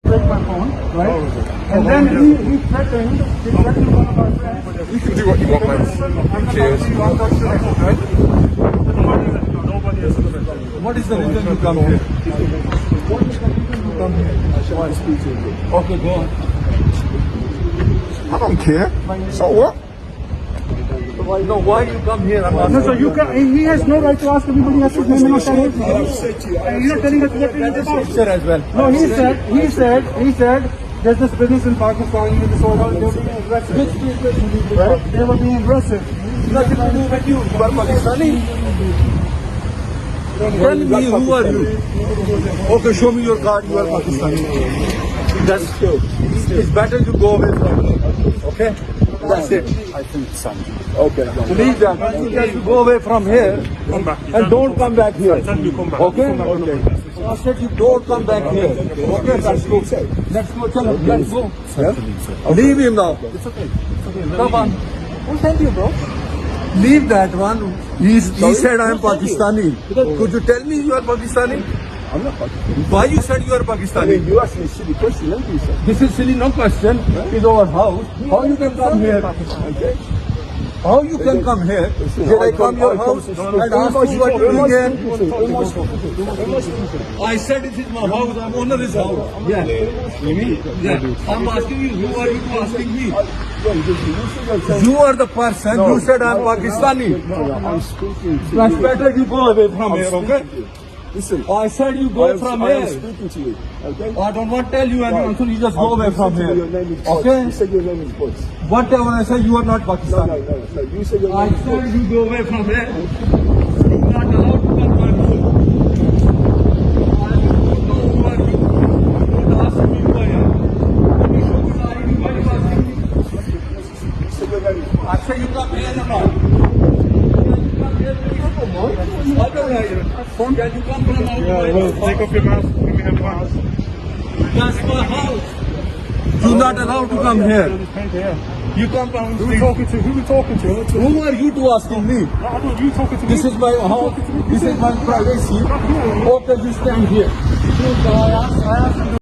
take my phone, right? And then he threatened one of our friends. You can do what you want, man. Cheers. Right? Nobody has to. What is the reason you come here? What is the reason you come here? I want to speak to you. Okay, go on. I don't care. So what? No, why you come here? I'm No, asking. so you can. He has no right to ask everybody else's name and not tell his name. You're not telling us what it is about. Picture as well. No, he said, there's this business in Pakistan, this order, they were being aggressive. Right? They were being aggressive. Nothing to do with you. You are Pakistani. Tell me, who are you? Okay, show me your card. You are Pakistani. That's true. It's better you go away from here. Okay? That's it. I think Sanji. Okay. Leave that. Just you go away from here Come back. and don't come back here. Tell you come back. Okay? Okay. I said you don't come back here. Okay, let's go. Let's go. Chalo, let's go. Yeah? Leave him now. It's okay. Come on. Who sent you, bro? Leave that one. He said I am Pakistani. Could you tell me you are Pakistani? I'm not Pakistani. Why you said you are I Pakistani? mean, you asked me a silly question, don't you, sir? This is silly, no question. It's our house. How you can come here? Okay. How you can come here? Did I come your house and ask you what you doing here? I said this is my house. I'm owner of this house. Yeah. You mean? Yeah. I'm asking you. Who are you asking me? You are the person who said I'm Pakistani. I'm speaking to That's you. better you go away from I'm here, speaking okay? to you. Listen, I said you I go am, from I am here. speaking to you. Okay? I don't want to tell you anything until you just go away You from said here. Your name is Butch. Okay? You said your name is Butch. Whatever I say, you are not No, Pakistani. no. You said your I name is said Butch. you go away from here. You are not allowed to come my home. I don't know who are you. Don't ask me who I am. Let me show you the ID. Why you asking me? You said your name is Butch. I say you come here or not. Can you come here, please? What are you? Can you come from outside? Take off your mask. Give me the mask. That's my house. You're not allowed to come here. You come down. Who we talking to? Who we talking to? Who are you to asking me? I don't. You talking to me? This is my house. This is my privacy. Okay, you stand here.